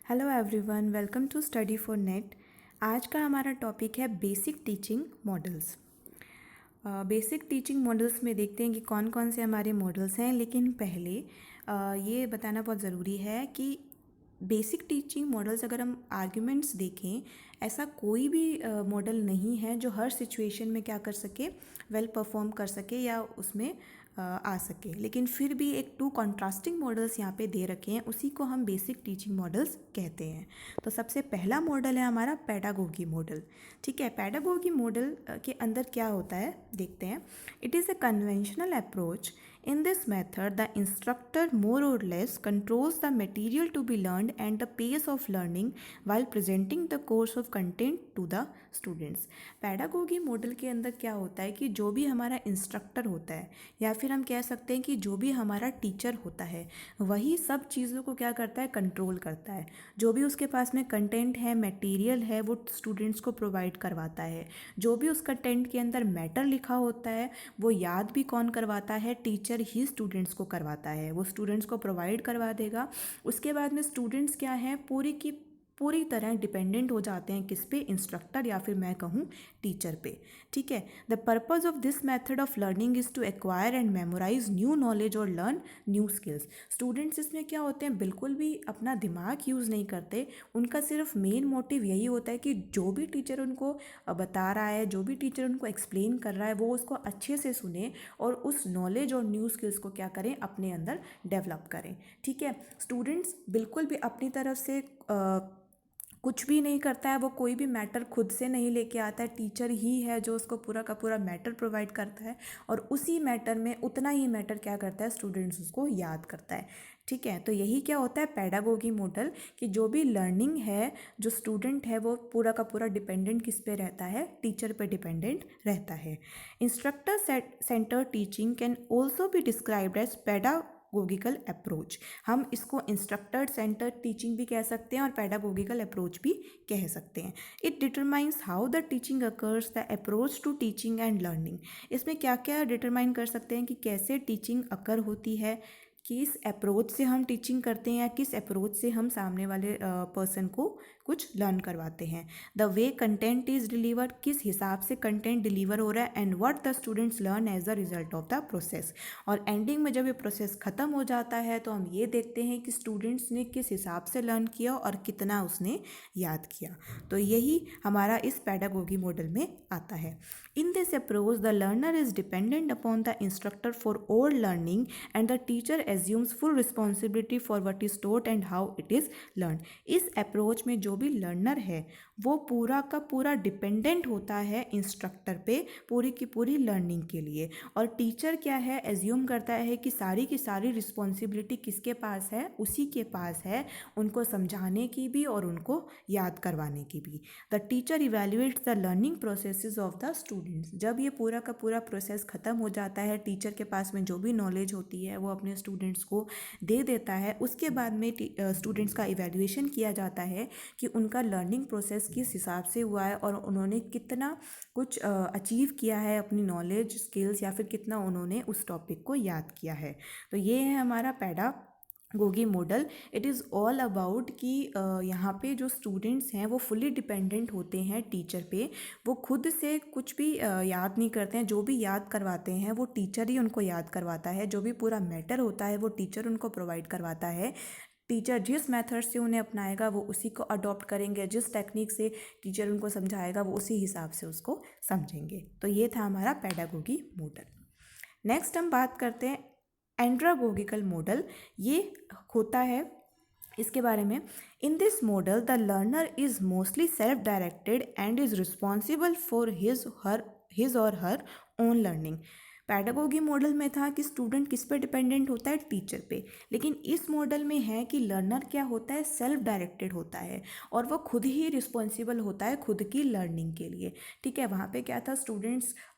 Hello everyone, welcome to study for NET. आज का हमारा टॉपिक है basic teaching models. Basic teaching models में देखते हैं कि कौन कौन से हमारे मॉडल्स हैं, लेकिन पहले ये बताना बहुत ज़रूरी है कि बेसिक टीचिंग मॉडल्स अगर हम आर्ग्यूमेंट्स देखें, ऐसा कोई भी मॉडल नहीं है जो हर सिचुएशन में क्या कर सके, वेल परफॉर्म कर सके या उसमें आ सके। लेकिन फिर भी एक टू कॉन्ट्रास्टिंग मॉडल्स यहाँ पे दे रखे हैं, उसी को हम बेसिक टीचिंग मॉडल्स कहते हैं। तो सबसे पहला मॉडल है हमारा पैडागोगी मॉडल। ठीक है, पैडागोगी मॉडल के अंदर क्या होता है देखते हैं। It is a conventional approach. In this method, the instructor more or less controls the material to be learned and the pace of learning while presenting the course of content to the students. Pedagogy model के अंदर क्या होता है कि जो भी हमारा instructor होता है या फिर हम कह सकते हैं कि जो भी हमारा टीचर होता है, वही सब चीज़ों को क्या करता है, कंट्रोल करता है। जो भी उसके पास में कंटेंट है, मटेरियल है, वो स्टूडेंट्स को प्रोवाइड करवाता है। जो भी उस कंटेंट के अंदर मैटर लिखा होता है, वो याद भी कौन करवाता है, टीचर ही स्टूडेंट्स को करवाता है। वो स्टूडेंट्स को प्रोवाइड करवा देगा। उसके बाद में स्टूडेंट्स क्या हैं, पूरी की पूरी तरह डिपेंडेंट हो जाते हैं किस पे, इंस्ट्रक्टर या फिर मैं कहूँ टीचर पे। ठीक है, the purpose of this method of learning is to acquire and memorise new knowledge और लर्न न्यू स्किल्स। स्टूडेंट्स इसमें क्या होते हैं, बिल्कुल भी अपना दिमाग यूज़ नहीं करते। उनका सिर्फ मेन मोटिव यही होता है कि जो भी टीचर उनको बता रहा है, जो भी टीचर उनको एक्सप्लेन कर रहा है, वो उसको अच्छे से सुने और उस नॉलेज और न्यू स्किल्स को क्या करें, अपने अंदर डेवलप करें। ठीक है, स्टूडेंट्स बिल्कुल भी अपनी तरफ से कुछ भी नहीं करता है। वो कोई भी मैटर खुद से नहीं लेके आता है, टीचर ही है जो उसको पूरा का पूरा मैटर प्रोवाइड करता है और उसी मैटर में उतना ही मैटर क्या करता है, स्टूडेंट्स उसको याद करता है। ठीक है, तो यही क्या होता है पैडागोगी मॉडल, कि जो भी लर्निंग है, जो स्टूडेंट है, वो पूरा का पूरा डिपेंडेंट किस पे रहता है, टीचर पे डिपेंडेंट रहता है। Instructor centre teaching can also be described as pedagogical approach. हम इसको इंस्ट्रक्टर सेंटर टीचिंग भी कह सकते हैं और पैडागोगिकल अप्रोच भी कह सकते हैं। It determines how the teaching occurs, the approach to teaching and learning. इसमें क्या क्या डिटरमाइन कर सकते हैं कि कैसे टीचिंग अकर होती है, किस अप्रोच से हम टीचिंग करते हैं या किस अप्रोच से हम सामने वाले पर्सन को कुछ लर्न करवाते हैं। The way content is delivered, किस हिसाब से कंटेंट डिलीवर हो रहा है, and what the students learn as the result of the process. और एंडिंग में जब ये प्रोसेस ख़त्म हो जाता है तो हम ये देखते हैं कि स्टूडेंट्स ने किस हिसाब से लर्न किया और कितना उसने याद किया। तो यही हमारा इस पैडागोगी मॉडल में आता है। In this approach the learner is dependent upon the instructor for all learning and the teacher assumes full responsibility for what is taught and how it is learned. इस अप्रोच में जो भी learner है वो पूरा का पूरा डिपेंडेंट होता है इंस्ट्रक्टर पे पूरी की पूरी लर्निंग के लिए। और टीचर क्या है, एज्यूम करता है कि सारी की सारी रिस्पॉन्सिबिलिटी किसके पास है, उसी के पास है, उनको समझाने की भी और उनको याद करवाने की भी। The teacher evaluates the learning processes of the students. जब ये पूरा का पूरा प्रोसेस ख़त्म हो जाता है, टीचर के पास में जो भी नॉलेज होती है वो अपने स्टूडेंट्स को दे देता है। उसके बाद में स्टूडेंट्स का इवैल्यूएशन किया जाता है कि उनका लर्निंग प्रोसेस किस हिसाब से हुआ है और उन्होंने कितना कुछ अचीव किया है, अपनी नॉलेज, स्किल्स, या फिर कितना उन्होंने उस टॉपिक को याद किया है। तो ये है हमारा pedagogy model. It is all about कि यहाँ पे जो स्टूडेंट्स हैं वो फुली डिपेंडेंट होते हैं टीचर पे। वो खुद से कुछ भी याद नहीं करते हैं। जो भी याद करवाते हैं वो टीचर ही उनको याद करवाता है। जो भी पूरा मैटर होता है वो टीचर उनको प्रोवाइड करवाता है। टीचर जिस मेथड से उन्हें अपनाएगा वो उसी को अडॉप्ट करेंगे, जिस टेक्निक से टीचर उनको समझाएगा वो उसी हिसाब से उसको समझेंगे। तो ये था हमारा पैडागोगी मॉडल। नेक्स्ट हम बात करते हैं एंड्रागोगिकल मॉडल। ये होता है इसके बारे में। In this model the learner is mostly self directed and is responsible for his or her own learning. Pedagogy model में था कि स्टूडेंट किस पे डिपेंडेंट होता है, टीचर पे। लेकिन इस मॉडल में है कि लर्नर क्या होता है, सेल्फ डायरेक्टेड होता है और वो खुद ही रिस्पॉन्सिबल होता है खुद की लर्निंग के लिए। ठीक है, वहाँ पे क्या था,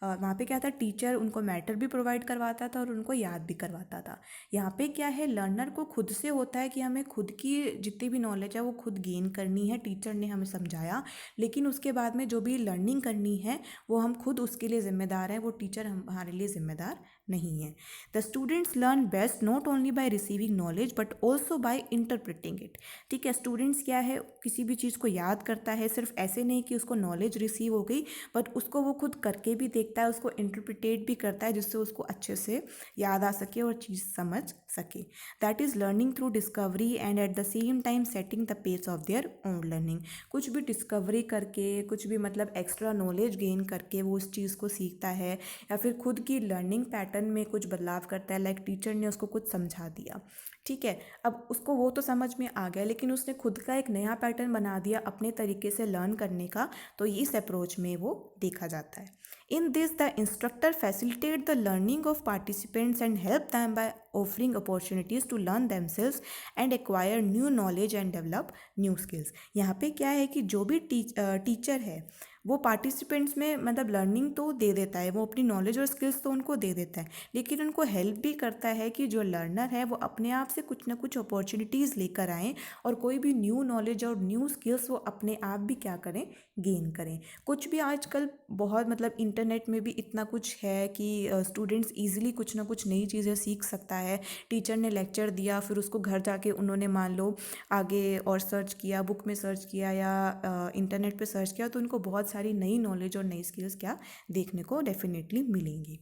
वहाँ पे क्या था, टीचर उनको मैटर भी प्रोवाइड करवाता था और उनको याद भी करवाता था। यहाँ पे क्या है, लर्नर को खुद से होता है कि हमें खुद की जितनी भी नॉलेज है वो खुद गेन करनी है। टीचर ने हमें समझाया, लेकिन उसके बाद में जो भी लर्निंग करनी है वो हम खुद उसके लिए जिम्मेदार हैं, वो टीचर हमारे लिए जिम्मेदार नहीं है। The students learn best not only by receiving knowledge but also by interpreting it. ठीक है, स्टूडेंट्स क्या है, किसी भी चीज़ को याद करता है सिर्फ ऐसे नहीं कि उसको नॉलेज रिसीव हो गई, बट उसको वो खुद करके भी देखता है, उसको इंटरप्रिटेट भी करता है जिससे उसको अच्छे से याद आ सके और चीज़ समझ सके। That is learning through discovery and at the same time setting the pace of their own learning. कुछ भी डिस्कवरी करके, कुछ भी मतलब एक्स्ट्रा नॉलेज गेन करके वो उस चीज़ को सीखता है, या फिर खुद की लर्निंग पैटर्न में कुछ बदलाव करता है। लाइक टीचर ने उसको कुछ समझा दिया, ठीक है, अब उसको वो तो समझ में आ गया, लेकिन उसने खुद का एक नया पैटर्न बना दिया अपने तरीके से लर्न करने का, तो इस अप्रोच में वो देखा जाता है। In this the instructor facilitate the learning of participants and help them by offering opportunities to learn themselves and acquire new knowledge and develop new skills. यहाँ पे क्या है कि जो भी टीचर है वो पार्टिसिपेंट्स में मतलब लर्निंग तो दे देता है, वो अपनी नॉलेज और स्किल्स तो उनको दे देता है, लेकिन उनको हेल्प भी करता है कि जो लर्नर है वो अपने आप से कुछ ना कुछ अपॉर्चुनिटीज़ लेकर आएँ और कोई भी न्यू नॉलेज और न्यू स्किल्स वो अपने आप भी क्या करें, गेन करें। कुछ भी आजकल बहुत मतलब इंटरनेट में भी इतना कुछ है कि स्टूडेंट्स ईजिली कुछ ना कुछ नई चीज़ें सीख सकता है। टीचर ने लेक्चर दिया, फिर उसको घर जाके उन्होंने मान लो आगे और सर्च किया, बुक में सर्च किया या इंटरनेट पे सर्च किया, तो उनको बहुत सारी नई नॉलेज और नई स्किल्स क्या देखने को डेफिनेटली मिलेंगी।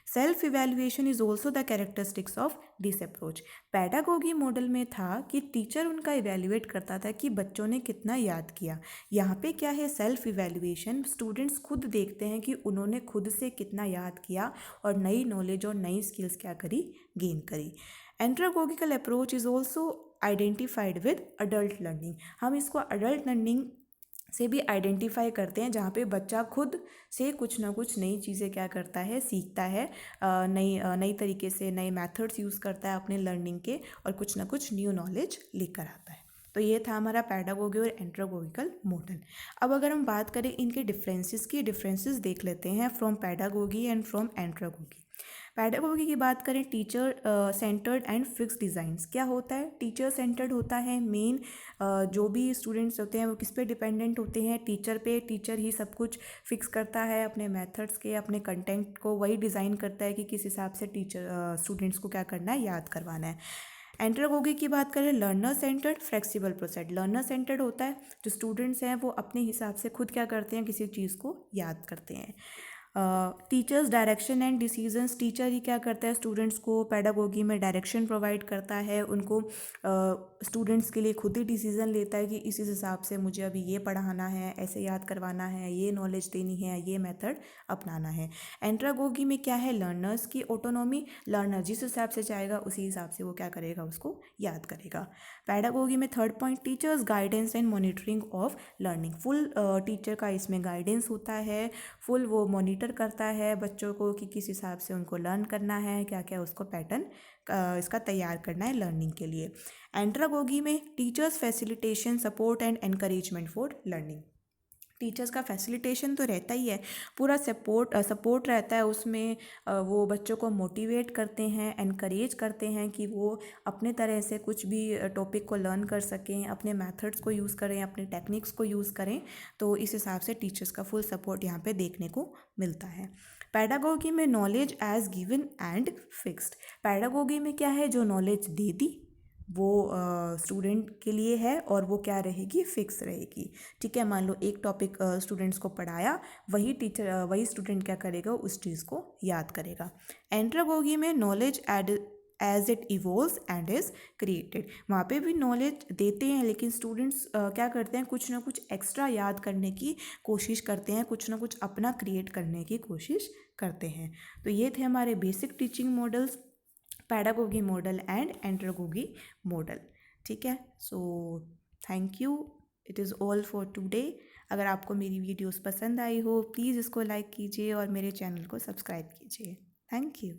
Self evaluation is also the characteristics of this approach. Pedagogy model में था कि टीचर उनका इवेल्युएट करता था कि बच्चों ने कितना याद किया। यहाँ पे क्या है, सेल्फ इवेल्युएशन, स्टूडेंट्स खुद देखते हैं कि उन्होंने खुद से कितना याद किया और नई नॉलेज और नई स्किल्स क्या करी, गेन करी। Andragogical approach is also identified with adult learning. हम इसको अडल्ट लर्निंग से भी आइडेंटिफाई करते हैं, जहाँ पे बच्चा खुद से कुछ ना कुछ नई चीज़ें क्या करता है, सीखता है, नई तरीके से नए मेथड्स यूज़ करता है अपने लर्निंग के और कुछ ना कुछ न्यू नॉलेज लेकर आता है। तो ये था हमारा पैडागोगी और एंड्रागोगिकल मॉडल। अब अगर हम बात करें इनके डिफरेंसेस देख लेते हैं from pedagogy and from andragogy. Pedagogy की बात करें, teacher centred and fix designs. क्या होता है, टीचर सेंटर्ड होता है, मेन जो भी स्टूडेंट्स होते हैं वो किस पे डिपेंडेंट होते हैं, टीचर पे। टीचर ही सब कुछ फिक्स करता है, अपने मेथड्स के, अपने कंटेंट को वही डिज़ाइन करता है कि किस हिसाब से टीचर स्टूडेंट्स को क्या करना है, याद करवाना है। एंड्रागोगी की बात करें, learner centred flexible process. Learner centred होता है, जो स्टूडेंट्स हैं वो अपने हिसाब से खुद क्या करते हैं, किसी चीज़ को याद करते हैं। Teachers direction and decisions, teacher ही क्या करता है, स्टूडेंट्स को पैडागोगी में डायरेक्शन प्रोवाइड करता है, उनको स्टूडेंट्स के लिए खुद ही डिसीजन लेता है कि इस हिसाब से मुझे अभी ये पढ़ाना है, ऐसे याद करवाना है, ये नॉलेज देनी है, ये मेथड अपनाना है। एंड्रागोगी में क्या है, लर्नर्स की ऑटोनॉमी, लर्नर जिस हिसाब से चाहेगा उसी हिसाब से वो क्या करेगा, उसको याद करेगा। पैडागोगी में third point, teachers guidance and monitoring of learning. Full teacher का इसमें गाइडेंस होता है, फुल वो मॉनिटर करता है बच्चों को कि किस हिसाब से उनको लर्न करना है, क्या क्या उसको पैटर्न इसका तैयार करना है लर्निंग के लिए। एंड्रागोगी में teachers facilitation, support and encouragement for learning. Teachers का फैसिलिटेशन तो रहता ही है, पूरा सपोर्ट रहता है उसमें। वो बच्चों को मोटिवेट करते हैं, एनकरेज करते हैं कि वो अपने तरह से कुछ भी टॉपिक को लर्न कर सकें, अपने मेथड्स को यूज़ करें, अपने टेक्निक्स को यूज़ करें। तो इस हिसाब से टीचर्स का फुल सपोर्ट यहाँ पे देखने को मिलता है। पैडागोगी में knowledge as given and fixed. Pedagogy में क्या है, जो नॉलेज दे दी वो स्टूडेंट के लिए है और वो क्या रहेगी, फिक्स रहेगी। ठीक है, मान लो एक टॉपिक स्टूडेंट्स को पढ़ाया, वही स्टूडेंट क्या करेगा, उस चीज़ को याद करेगा। एंड्रागोगी में knowledge as it evolves and is created. वहाँ पे भी नॉलेज देते हैं, लेकिन स्टूडेंट्स क्या करते हैं, कुछ ना कुछ एक्स्ट्रा याद करने की कोशिश करते हैं, कुछ ना कुछ अपना क्रिएट करने की कोशिश करते हैं। तो ये थे हमारे basic teaching models, pedagogy model and andragogy model. ठीक है, so thank you, it is all for today. अगर आपको मेरी वीडियोस पसंद आई हो, प्लीज़ इसको लाइक कीजिए और मेरे चैनल को सब्सक्राइब कीजिए। Thank you.